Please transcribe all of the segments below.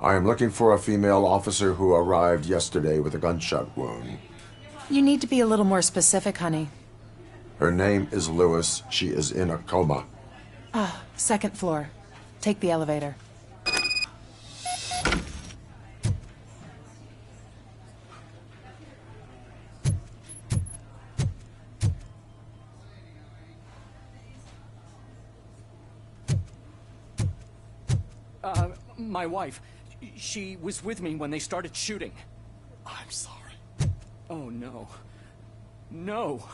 I am looking for a female officer who arrived yesterday with a gunshot wound. You need to be a little more specific, honey. Her name is Lewis. She is in a coma. Second floor. Take the elevator. My wife, she was with me when they started shooting. I'm sorry. Oh, no. No.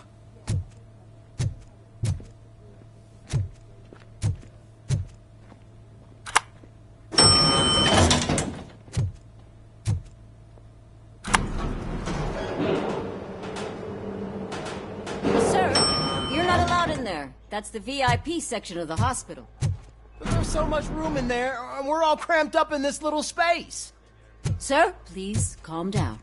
Sir, you're not allowed in there. That's the VIP section of the hospital. But there's so much room in there, and we're all cramped up in this little space. Sir, please calm down.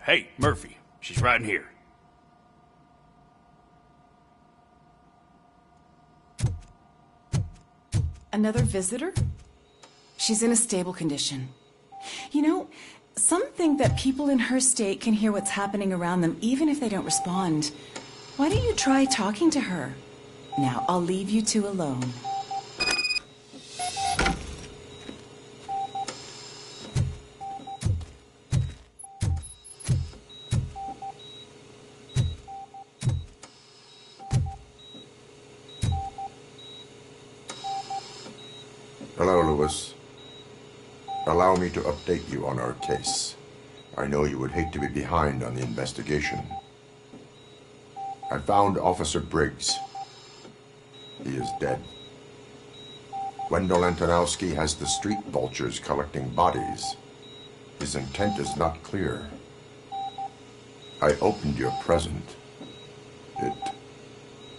Hey, Murphy. She's right in here. Another visitor? She's in a stable condition. You know, some think that people in her state can hear what's happening around them even if they don't respond. Why don't you try talking to her? Now, I'll leave you two alone. Hello, Lewis. Allow me to update you on our case. I know you would hate to be behind on the investigation. I found Officer Briggs. He is dead. Wendell Antonowski has the street vultures collecting bodies. His intent is not clear. I opened your present. It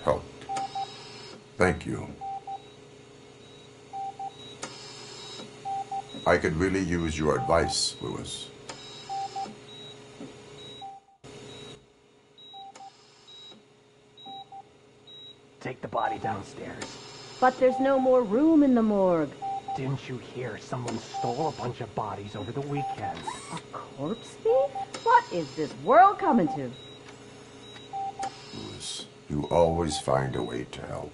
helped. Thank you. I could really use your advice, Lewis. Take the body downstairs. But there's no more room in the morgue. Didn't you hear someone stole a bunch of bodies over the weekend? A corpse thief? What is this world coming to? Lewis, you always find a way to help.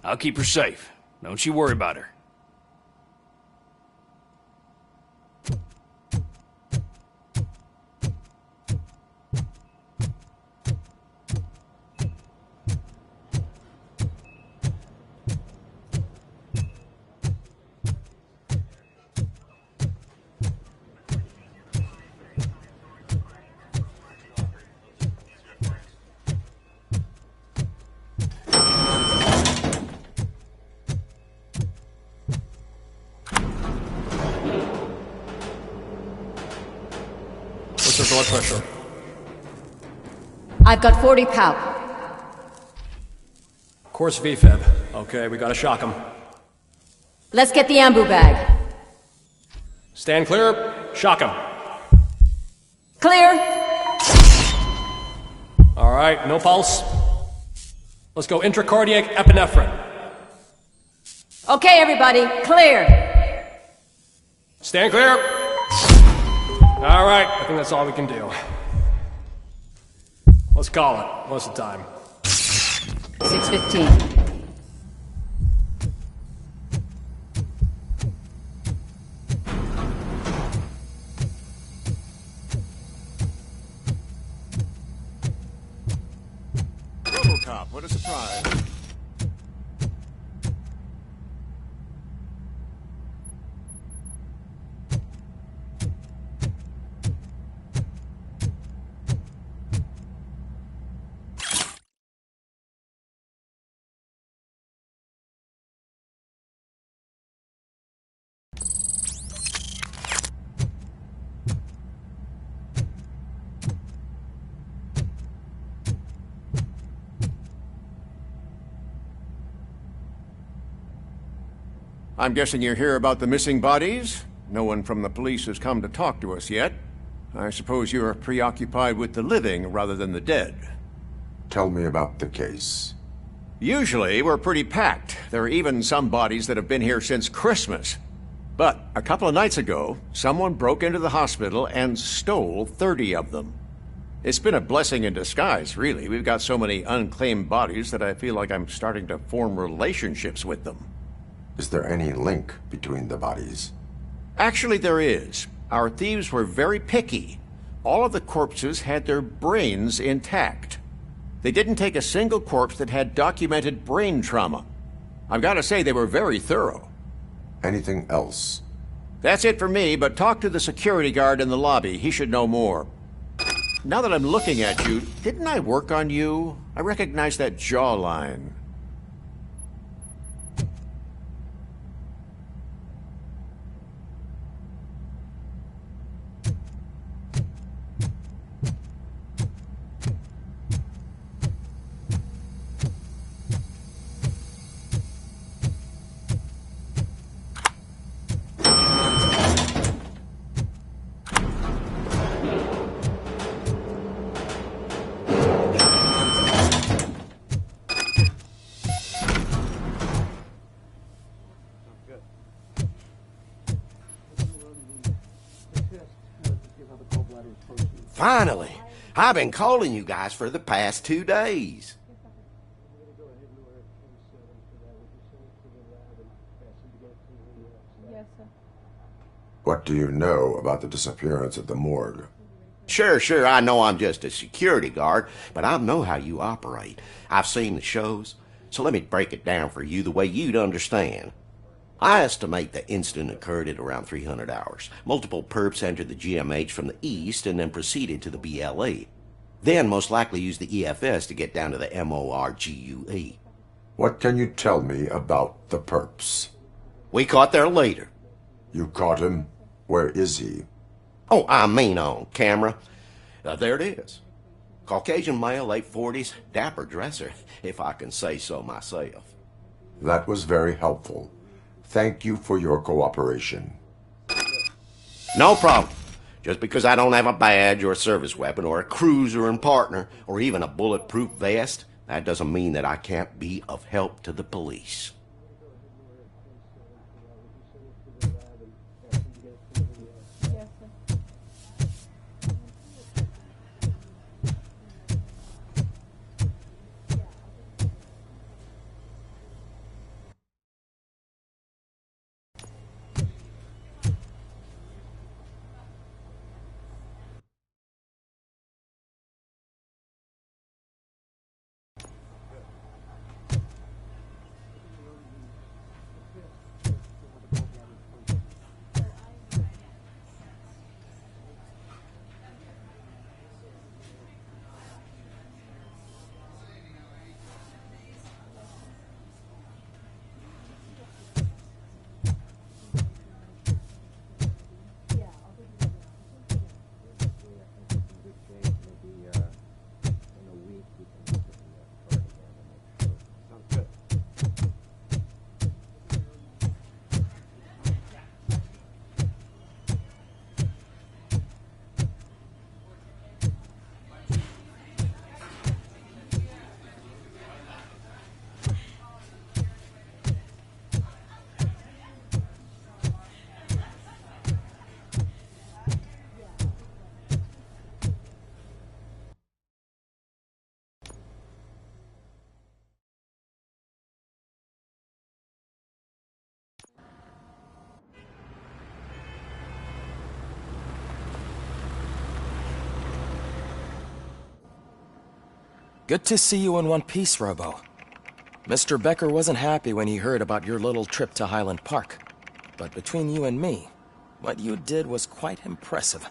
I'll keep her safe. Don't you worry about her. What's her blood pressure? I've got 40 pow. Course VFib. Okay, we gotta shock him. Let's get the ambu bag. Stand clear. Shock him. Clear. All right, no pulse. Let's go intracardiac epinephrine. Okay, everybody, clear. Stand clear. All right, I think that's all we can do. Let's call it. What's the time? 6:15. RoboCop, what a surprise. I'm guessing you're here about the missing bodies? No one from the police has come to talk to us yet. I suppose you're preoccupied with the living rather than the dead. Tell me about the case. Usually, we're pretty packed. There are even some bodies that have been here since Christmas. But a couple of nights ago, someone broke into the hospital and stole 30 of them. It's been a blessing in disguise, really. We've got so many unclaimed bodies that I feel like I'm starting to form relationships with them. Is there any link between the bodies? Actually, there is. Our thieves were very picky. All of the corpses had their brains intact. They didn't take a single corpse that had documented brain trauma. I've got to say, they were very thorough. Anything else? That's it for me, but talk to the security guard in the lobby. He should know more. Now that I'm looking at you, didn't I work on you? I recognize that jawline. Finally! I've been calling you guys for the past 2 days. What do you know about the disappearance at the morgue? Sure, I know I'm just a security guard, but I know how you operate. I've seen the shows, so let me break it down for you the way you'd understand. I estimate the incident occurred at around 300 hours. Multiple perps entered the GMH from the east and then proceeded to the BLE. Then most likely used the EFS to get down to the MORGUE. What can you tell me about the perps? We caught their leader. You caught him? Where is he? Oh, I mean on camera. There it is. Caucasian male, late 40s, dapper dresser, if I can say so myself. That was very helpful. Thank you for your cooperation. No problem. Just because I don't have a badge or a service weapon or a cruiser and partner or even a bulletproof vest, that doesn't mean that I can't be of help to the police. Good to see you in one piece, Robo. Mr. Becker wasn't happy when he heard about your little trip to Highland Park. But between you and me, what you did was quite impressive.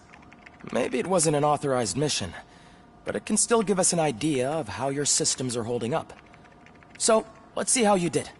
Maybe it wasn't an authorized mission, but it can still give us an idea of how your systems are holding up. So, let's see how you did.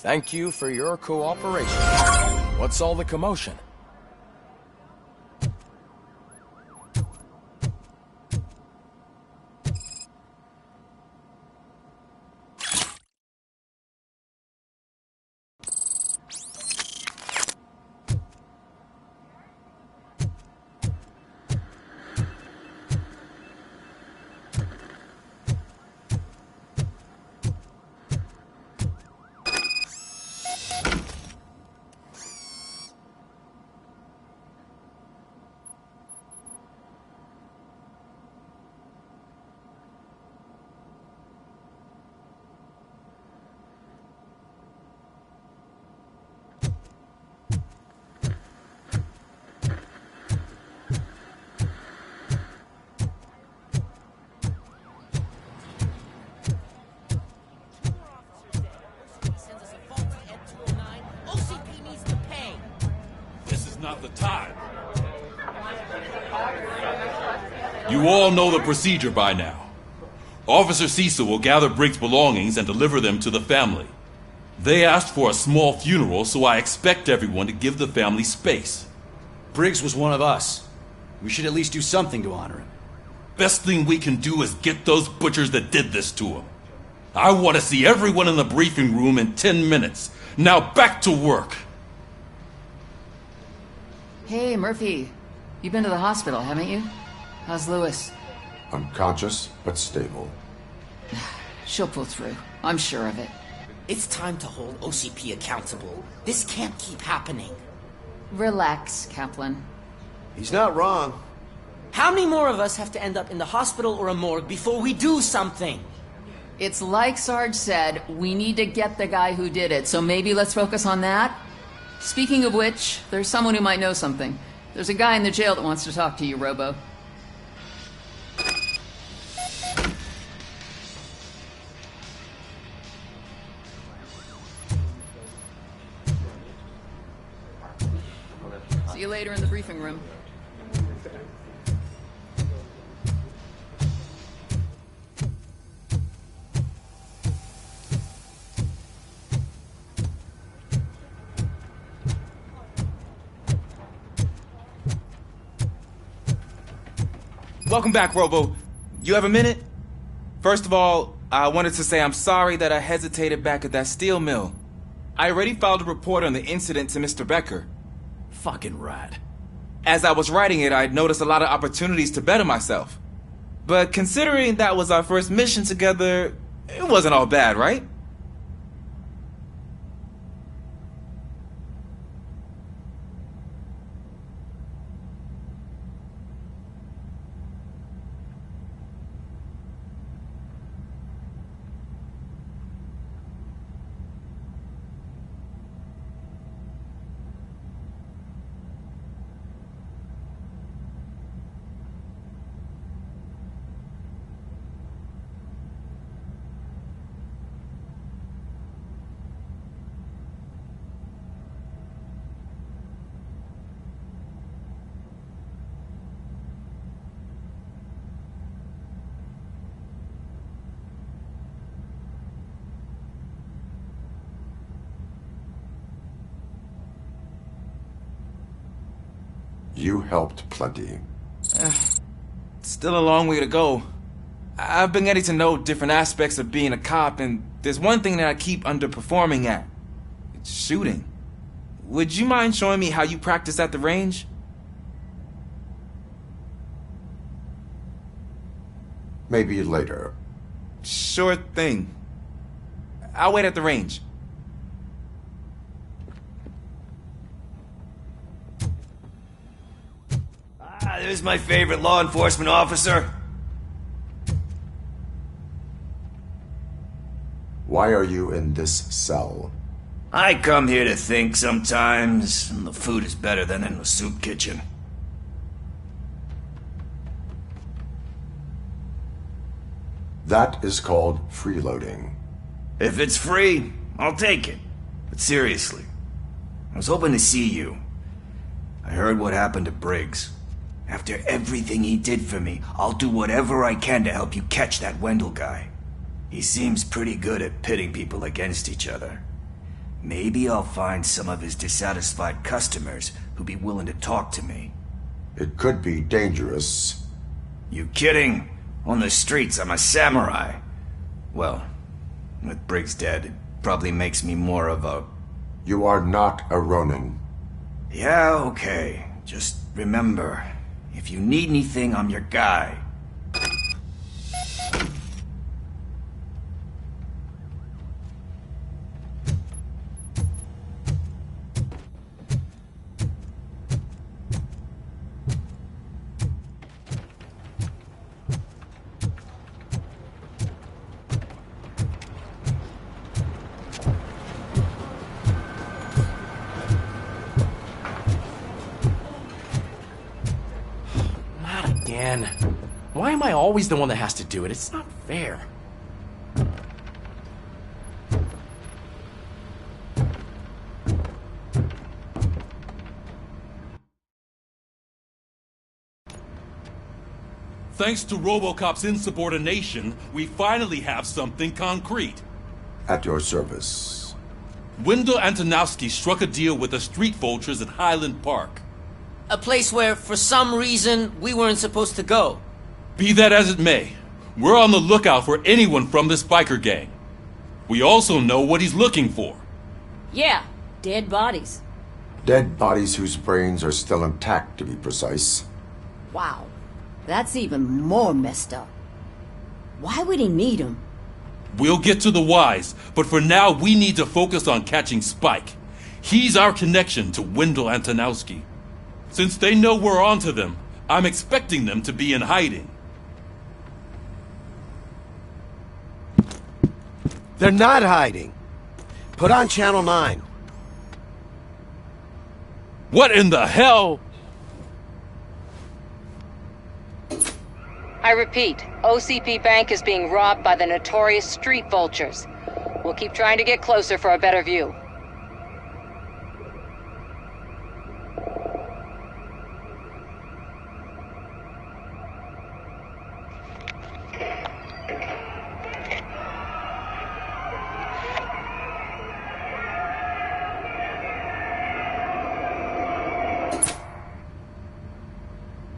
Thank you for your cooperation. What's all the commotion? Not the time. You all know the procedure by now. Officer Cecil will gather Briggs' belongings and deliver them to the family. They asked for a small funeral, so I expect everyone to give the family space. Briggs was one of us. We should at least do something to honor him. Best thing we can do is get those butchers that did this to him. I want to see everyone in the briefing room in 10 minutes. Now back to work. Hey, Murphy. You've been to the hospital, haven't you? How's Lewis? Unconscious, but stable. She'll pull through. I'm sure of it. It's time to hold OCP accountable. This can't keep happening. Relax, Kaplan. He's not wrong. How many more of us have to end up in the hospital or a morgue before we do something? It's like Sarge said, we need to get the guy who did it, so maybe let's focus on that? Speaking of which, there's someone who might know something. There's a guy in the jail that wants to talk to you, Robo. See you later in the briefing room. Welcome back, Robo. You have a minute? First of all, I wanted to say I'm sorry that I hesitated back at that steel mill. I already filed a report on the incident to Mr. Becker. Fucking rat. As I was writing it, I'd noticed a lot of opportunities to better myself. But considering that was our first mission together, it wasn't all bad, right? You helped plenty. Still a long way to go. I've been getting to know different aspects of being a cop, and there's one thing that I keep underperforming at. It's shooting. Would you mind showing me how you practice at the range? Maybe later. Sure thing. I'll wait at the range. There's my favorite law enforcement officer. Why are you in this cell? I come here to think sometimes, and the food is better than in the soup kitchen. That is called freeloading. If it's free, I'll take it. But seriously, I was hoping to see you. I heard what happened to Briggs. After everything he did for me, I'll do whatever I can to help you catch that Wendell guy. He seems pretty good at pitting people against each other. maybe I'll find some of his dissatisfied customers who'd be willing to talk to me. It could be dangerous. You kidding? On the streets, I'm a samurai. Well, with Briggs dead, it probably makes me more of a... You are not a Ronin. Yeah, okay. Just remember, if you need anything, I'm your guy. Again. Why am I always the one that has to do it? It's not fair. Thanks to RoboCop's insubordination, we finally have something concrete. At your service. Wendell Antonowski struck a deal with the street vultures at Highland Park. A place where, for some reason, we weren't supposed to go. Be that as it may, we're on the lookout for anyone from this biker gang. We also know what he's looking for. Yeah, dead bodies. Dead bodies whose brains are still intact, to be precise. Wow, that's even more messed up. Why would he need them? We'll get to the whys, but for now we need to focus on catching Spike. He's our connection to Wendell Antonowski. Since they know we're onto them, I'm expecting them to be in hiding. They're not hiding. Put on Channel 9. What in the hell? I repeat, OCP Bank is being robbed by the notorious street vultures. We'll keep trying to get closer for a better view.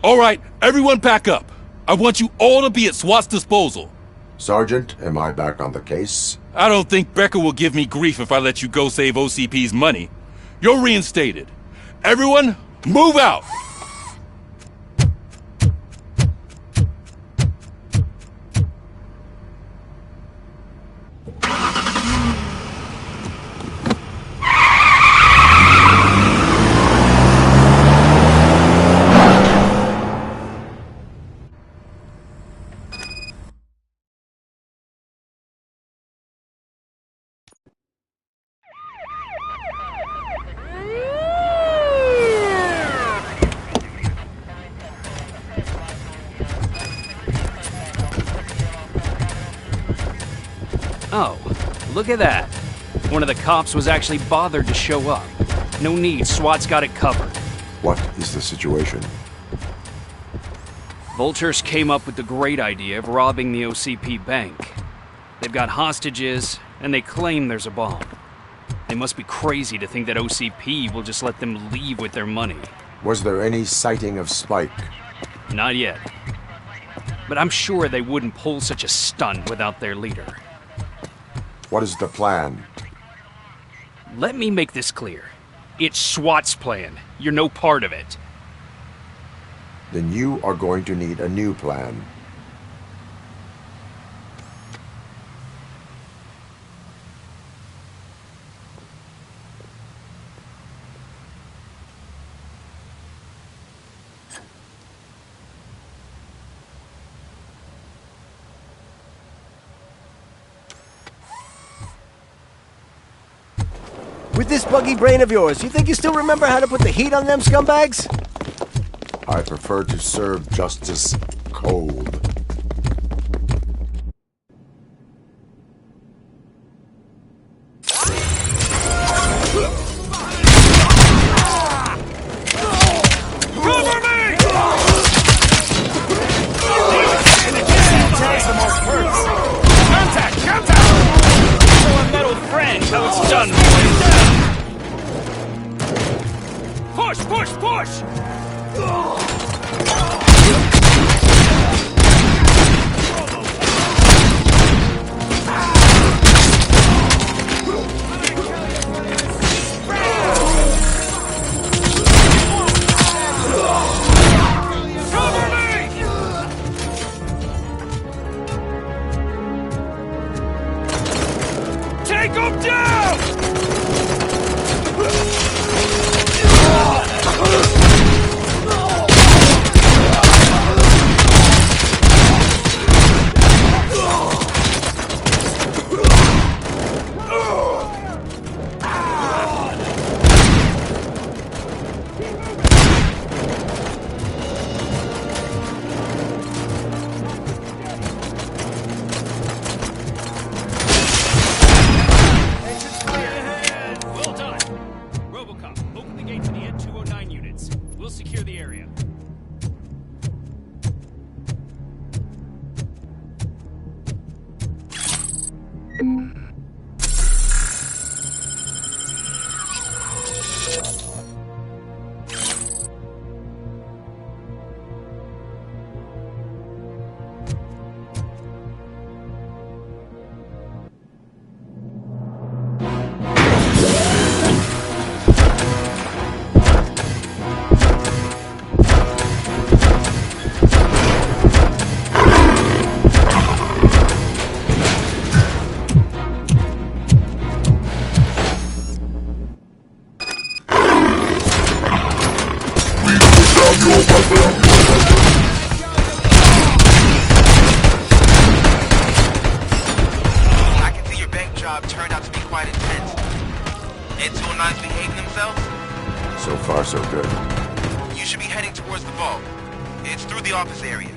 All right, everyone pack up. I want you all to be at SWAT's disposal. Sergeant, am I back on the case? I don't think Becker will give me grief if I let you go save OCP's money. You're reinstated. Everyone, move out! Oh, look at that. One of the cops was actually bothered to show up. No need, SWAT's got it covered. What is the situation? Vultures came up with the great idea of robbing the OCP bank. They've got hostages, and they claim there's a bomb. They must be crazy to think that OCP will just let them leave with their money. Was there any sighting of Spike? Not yet. But I'm sure they wouldn't pull such a stunt without their leader. What is the plan? Let me make this clear. It's SWAT's plan. You're no part of it. Then you are going to need a new plan. With this buggy brain of yours, you think you still remember how to put the heat on them scumbags? I prefer to serve justice cold. Cover me! Takes the most hurts. Contact! Contact! Show a metal friend how it's done, boys. Push! Take him down! Well done. RoboCop, open the gate to the N209 units. We'll secure the area. I can see your bank job turned out to be quite intense. N209's behaving themselves? So far, so good. You should be heading towards the vault. It's through the office area.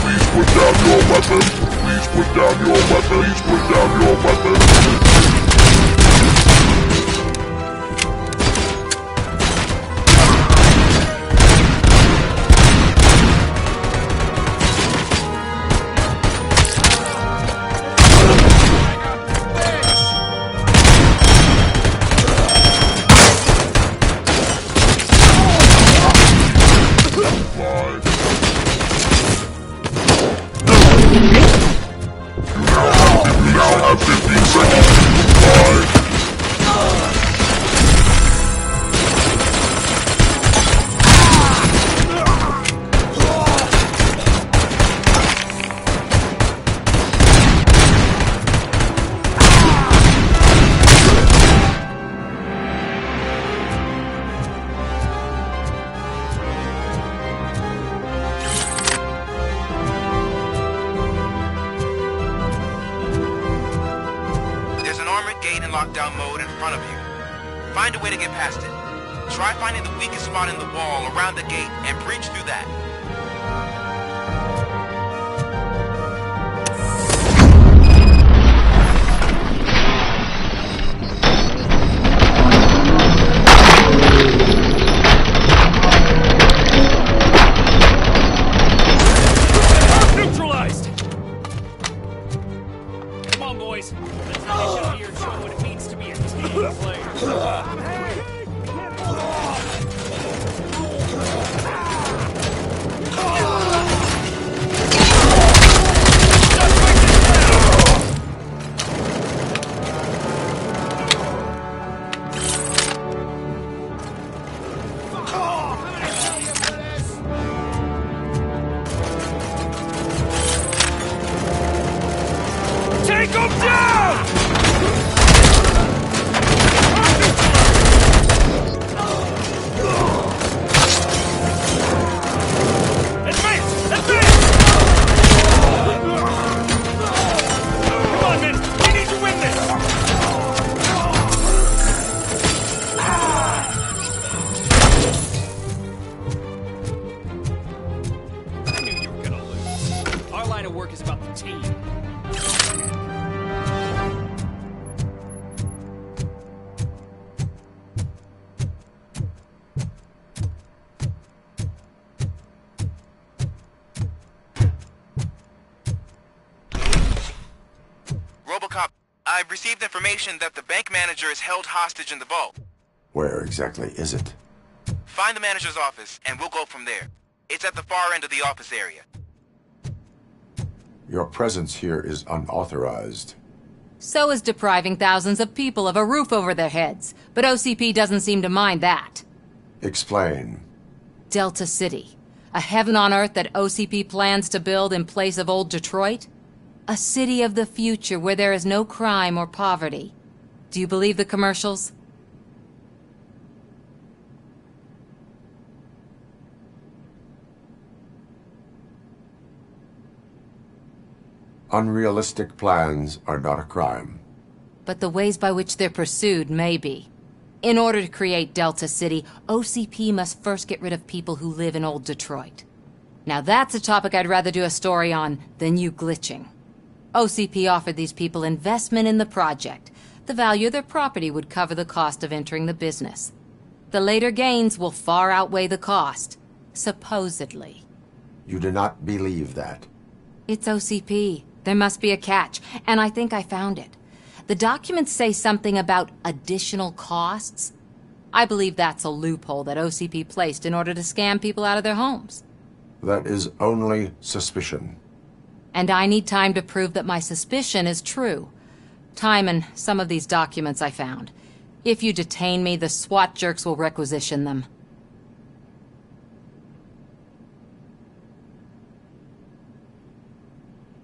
Please put down your weapon. Please put down your weapon. Please put down your weapon. You now have 15 seconds to comply. There's an armored gate in lockdown mode in front of you. Find a way to get past it. Try finding the weakest spot in the wall around the gate and breach through that. Neutralized! Come on, boys. Let's finish up here and show what it means to be a team player. Take him down! Advance! Advance! Come on, men! We need to win this! I knew you were gonna lose. Our line of work is about the team. I've received information that the bank manager is held hostage in the vault. Where exactly is it? Find the manager's office, and we'll go from there. It's at the far end of the office area. Your presence here is unauthorized. So is depriving thousands of people of a roof over their heads. But OCP doesn't seem to mind that. Explain. Delta City. A heaven on earth that OCP plans to build in place of old Detroit? A city of the future where there is no crime or poverty. Do you believe the commercials? Unrealistic plans are not a crime. But the ways by which they're pursued may be. In order to create Delta City, OCP must first get rid of people who live in old Detroit. Now that's a topic I'd rather do a story on than you glitching. OCP offered these people investment in the project. The value of their property would cover the cost of entering the business. The later gains will far outweigh the cost, supposedly. You do not believe that. It's OCP. There must be a catch, and I think I found it. The documents say something about additional costs. I believe that's a loophole that OCP placed in order to scam people out of their homes. That is only suspicion. And I need time to prove that my suspicion is true. Time and some of these documents I found. If you detain me, the SWAT jerks will requisition them.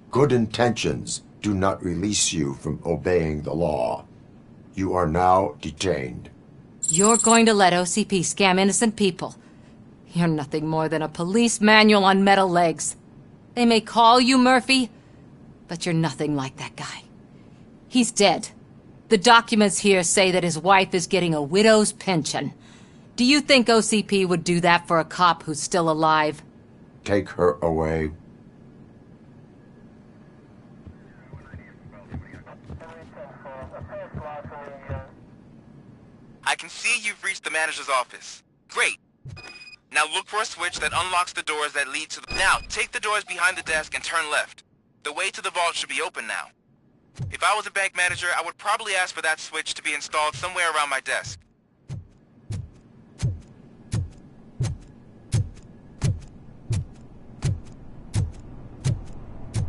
Good intentions do not release you from obeying the law. You are now detained. You're going to let OCP scam innocent people. You're nothing more than a police manual on metal legs. They may call you Murphy, but you're nothing like that guy. He's dead. The documents here say that his wife is getting a widow's pension. Do you think OCP would do that for a cop who's still alive? Take her away. I can see you've reached the manager's office. Great. Now look for a switch that unlocks the doors that lead to the... Now, take the doors behind the desk and turn left. The way to the vault should be open now. If I was a bank manager, I would probably ask for that switch to be installed somewhere around my desk.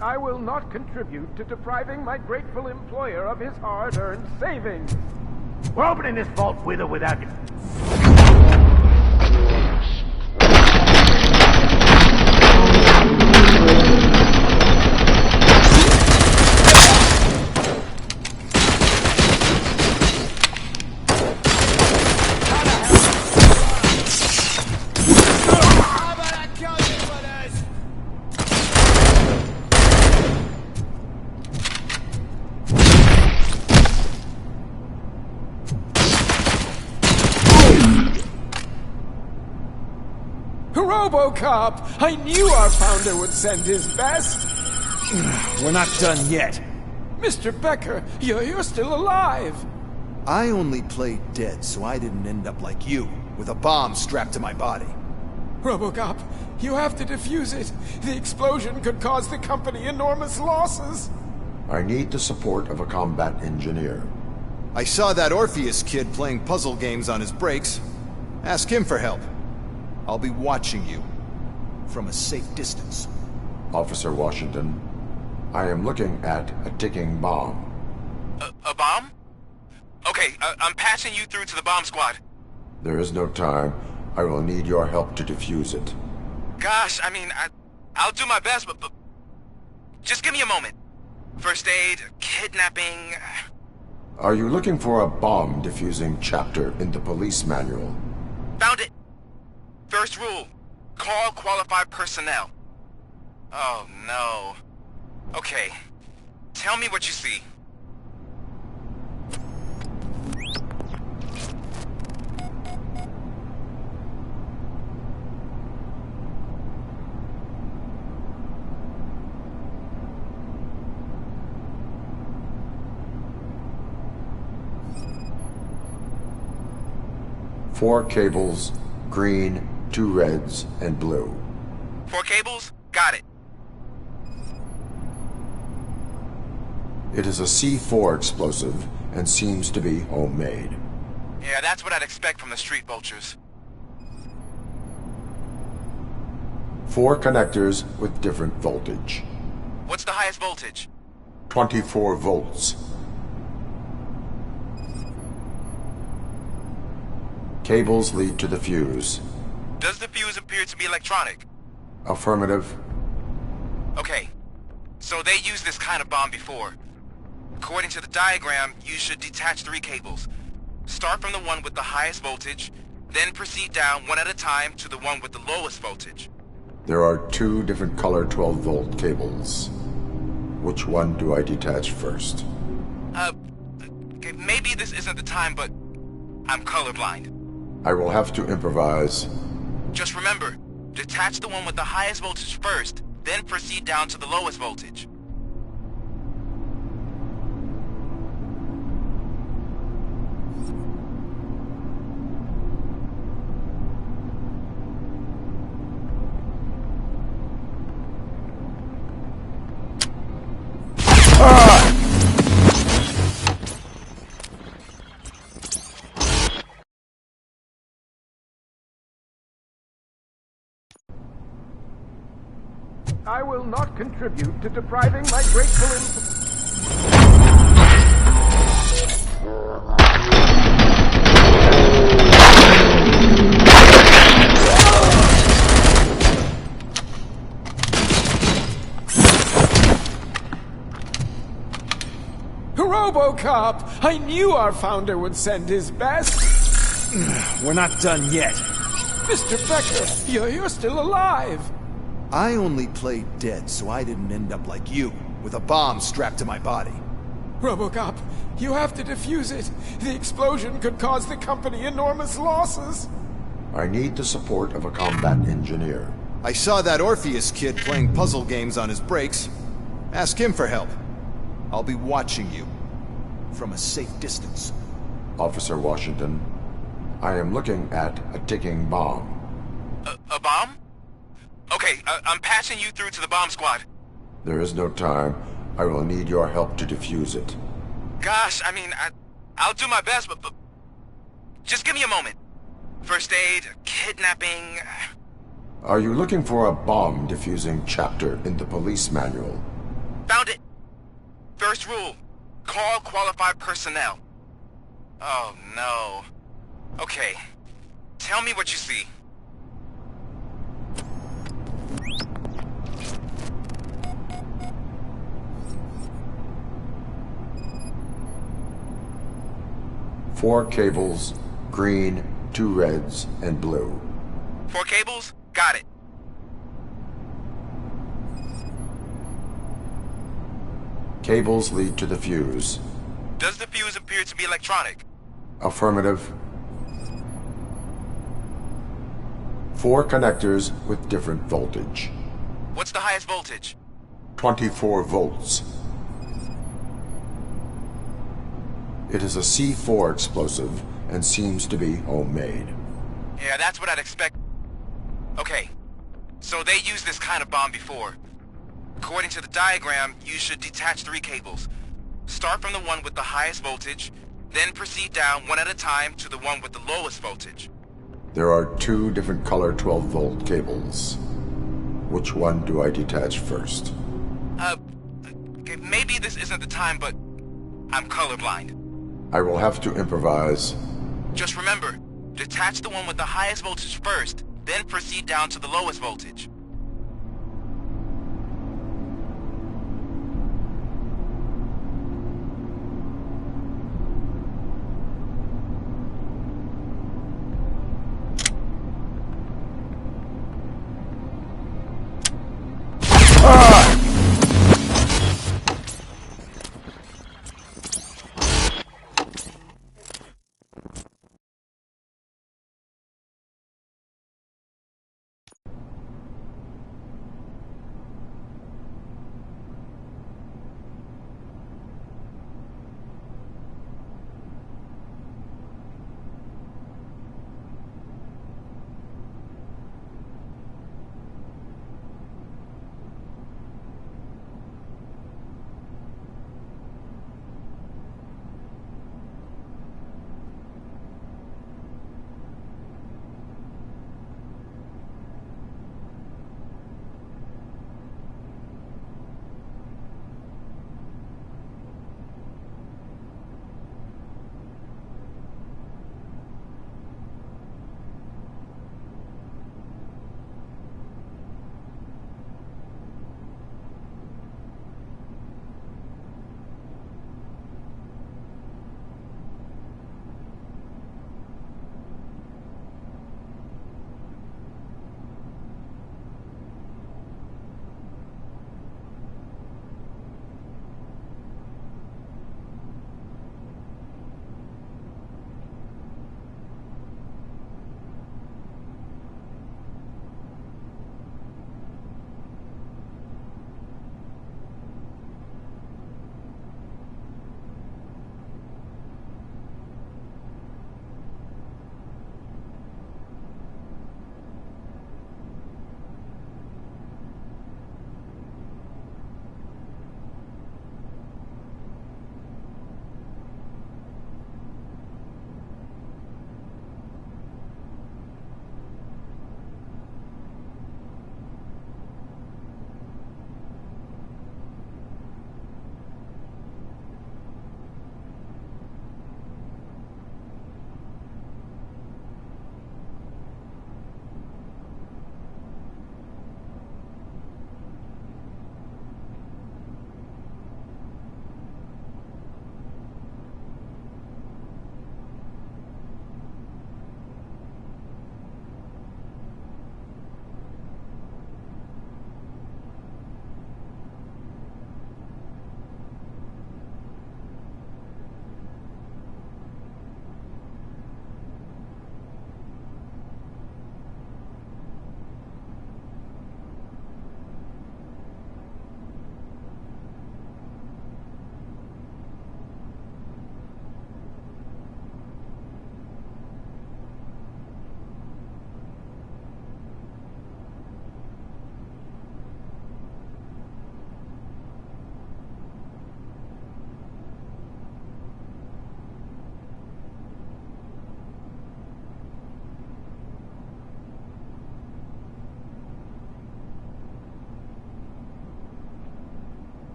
I will not contribute to depriving my grateful employer of his hard-earned savings. We're opening this vault with or without you. RoboCop! I knew our founder would send his best! We're not done yet. Mr. Becker, you're still alive! I only played dead so I didn't end up like you, with a bomb strapped to my body. RoboCop, you have to defuse it. The explosion could cause the company enormous losses. I need the support of a combat engineer. I saw that Orpheus kid playing puzzle games on his breaks. Ask him for help. I'll be watching you from a safe distance. Officer Washington, I am looking at a ticking bomb. A bomb? Okay, I'm passing you through to the bomb squad. There is no time. I will need your help to defuse it. Gosh, I mean, I'll do my best, but just give me a moment. First aid, kidnapping... Are you looking for a bomb defusing chapter in the police manual? Found it! First rule, call qualified personnel. Oh no. Okay, tell me what you see. Four cables, green, 2 reds, and blue. 4 cables? Got it. It is a C4 explosive and seems to be homemade. Yeah, that's what I'd expect from the street vultures. 4 connectors with different voltage. What's the highest voltage? 24 volts. Cables lead to the fuse. Does the fuse appear to be electronic? Affirmative. Okay, so they used this kind of bomb before. According to the diagram, you should detach 3 cables. Start from the one with the highest voltage, then proceed down one at a time to the one with the lowest voltage. There are 2 different color 12-volt cables. Which one do I detach first? Okay, maybe this isn't the time, but I'm colorblind. I will have to improvise. Just remember, detach the one with the highest voltage first, then proceed down to the lowest voltage. I will not contribute to depriving my grateful RoboCop! I knew our founder would send his best! We're not done yet. Mr. Becker, you're still alive! I only played dead so I didn't end up like you, with a bomb strapped to my body. RoboCop, you have to defuse it. The explosion could cause the company enormous losses. I need the support of a combat engineer. I saw that Orpheus kid playing puzzle games on his breaks. Ask him for help. I'll be watching you. From a safe distance. Officer Washington, I am looking at a ticking bomb. A bomb? Okay, I'm passing you through to the bomb squad. There is no time. I will need your help to defuse it. Gosh, I mean, I'll do my best, but just give me a moment. First aid, kidnapping... Are you looking for a bomb defusing chapter in the police manual? Found it! First rule, call qualified personnel. Oh, no. Okay, tell me what you see. Four cables, green, 2 reds, and blue. 4 cables? Got it. Cables lead to the fuse. Does the fuse appear to be electronic? Affirmative. 4 connectors with different voltage. What's the highest voltage? 24 volts. It is a C4 explosive and seems to be homemade. Yeah, that's what I'd expect. Okay, so they used this kind of bomb before. According to the diagram, you should detach 3 cables. Start from the one with the highest voltage, then proceed down one at a time to the one with the lowest voltage. There are 2 different color 12-volt cables. Which one do I detach first? Okay, maybe this isn't the time, but I'm colorblind. I will have to improvise. Just remember, detach the one with the highest voltage first, then proceed down to the lowest voltage.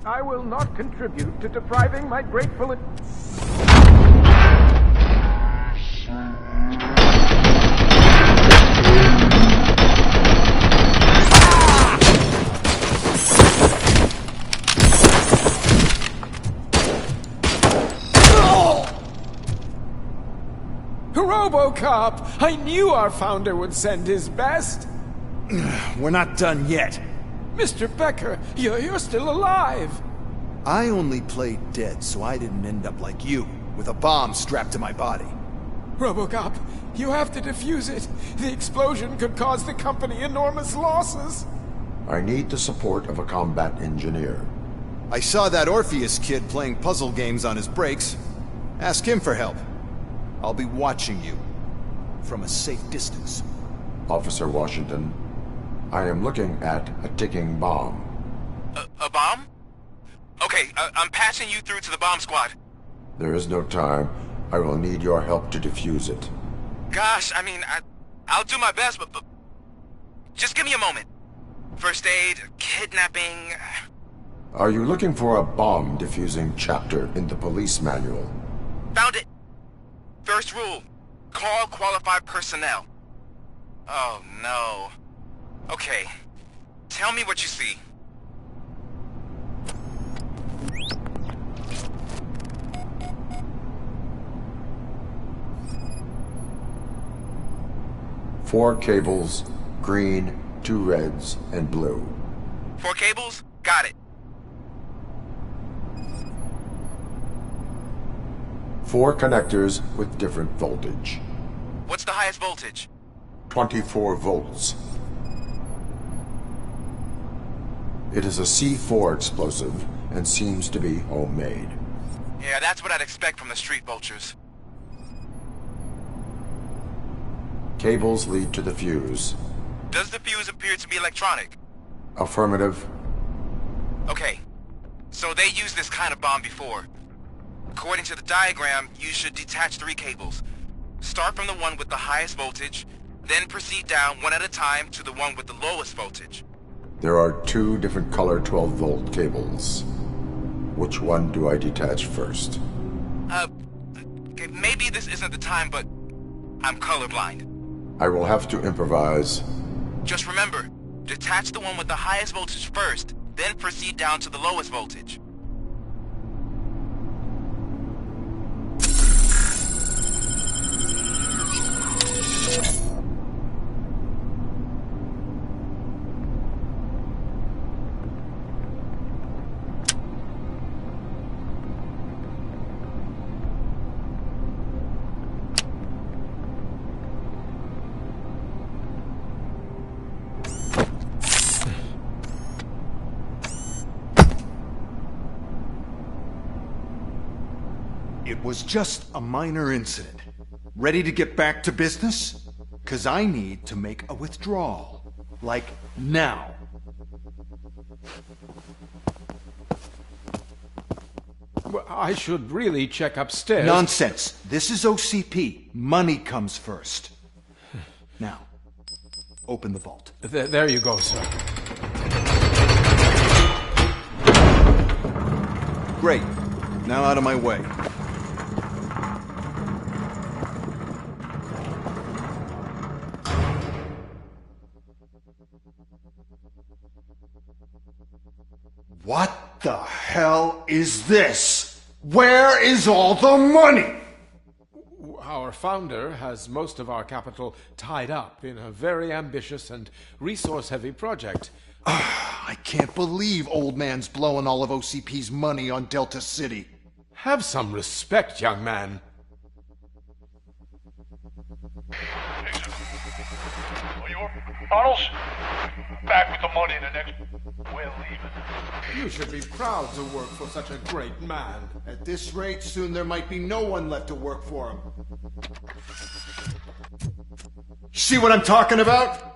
I will not contribute to depriving my grateful... RoboCop! I knew our founder would send his best! We're not done yet. Mr. Becker, you're still alive! I only played dead so I didn't end up like you, with a bomb strapped to my body. RoboCop, you have to defuse it. The explosion could cause the company enormous losses. I need the support of a combat engineer. I saw that Orpheus kid playing puzzle games on his breaks. Ask him for help. I'll be watching you from a safe distance. Officer Washington, I am looking at a ticking bomb. A bomb? Okay, I'm passing you through to the bomb squad. There is no time. I will need your help to defuse it. Gosh, I mean, I'll do my best, but just give me a moment. First aid, kidnapping... Are you looking for a bomb defusing chapter in the police manual? Found it! First rule, call qualified personnel. Oh no. Okay, tell me what you see. Four cables, green, 2 reds, and blue. 4 cables? Got it. 4 connectors with different voltage. What's the highest voltage? 24 volts. It is a C4 explosive and seems to be homemade. Yeah, that's what I'd expect from the street vultures. Cables lead to the fuse. Does the fuse appear to be electronic? Affirmative. Okay, so they used this kind of bomb before. According to the diagram, you should detach 3 cables. Start from the one with the highest voltage, then proceed down one at a time to the one with the lowest voltage. There are 2 different color 12-volt cables. Which one do I detach first? Okay, maybe this isn't the time, but I'm colorblind. I will have to improvise. Just remember, detach the one with the highest voltage first, then proceed down to the lowest voltage. It was just a minor incident. Ready to get back to business? 'Cause I need to make a withdrawal. Like, now. Well, I should really check upstairs. Nonsense. This is OCP. Money comes first. Now, open the vault. There you go, sir. Great. Now out of my way. What the hell is this? Where is all the money? Our founder has most of our capital tied up in a very ambitious and resource-heavy project. I can't believe old man's blowing all of OCP's money on Delta City. Have some respect, young man. Bottles? Back with the money in the next... We're leaving. You should be proud to work for such a great man. At this rate, soon there might be no one left to work for him. See what I'm talking about?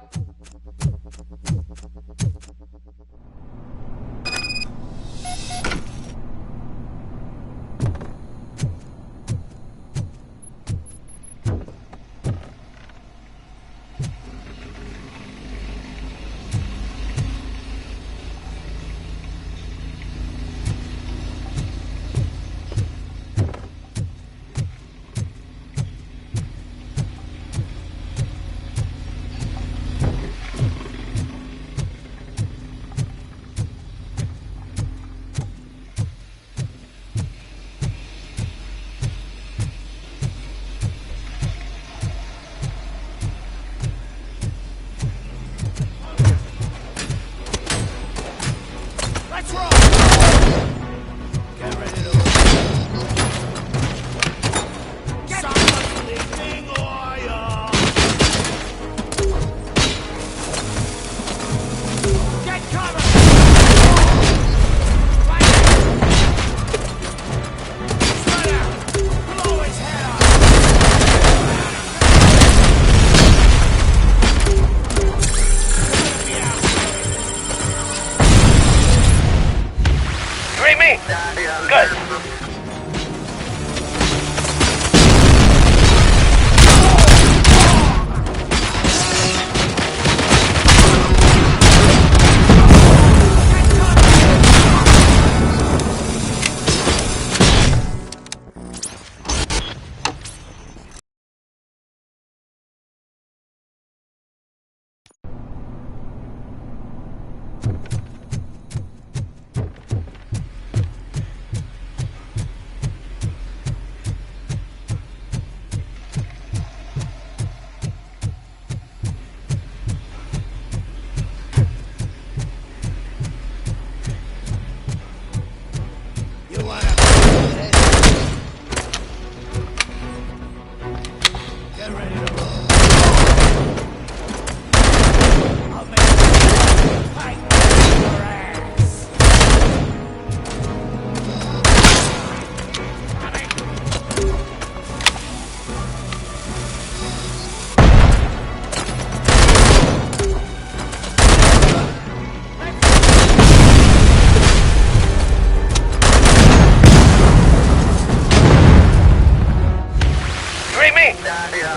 read me? Good.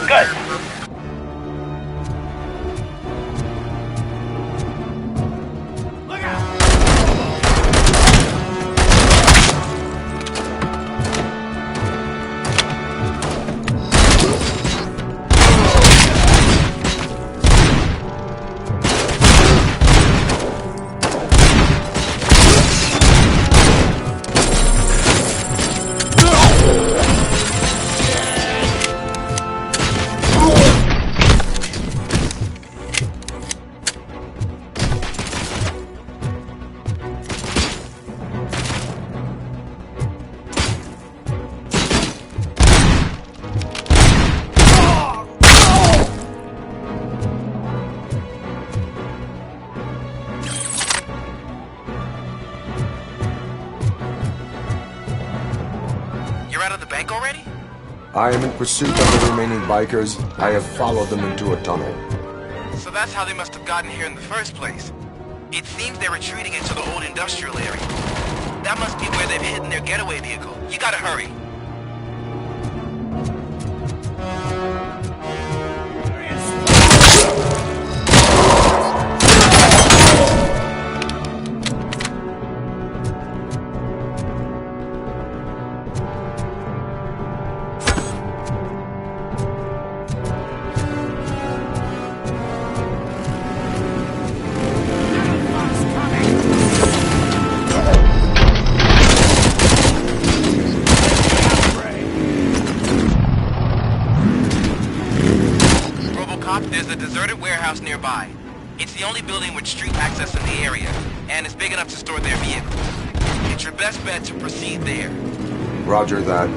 Good. Look out! You're out of the bank already? I am in pursuit of the remaining bikers. I have followed them into a tunnel. So that's how they must have gotten here in the first place. It seems they're retreating into the old industrial area. That must be where they've hidden their getaway vehicle. You gotta hurry. There's a deserted warehouse nearby. It's the only building with street access in the area, and it's big enough to store their vehicles. It's your best bet to proceed there. Roger that.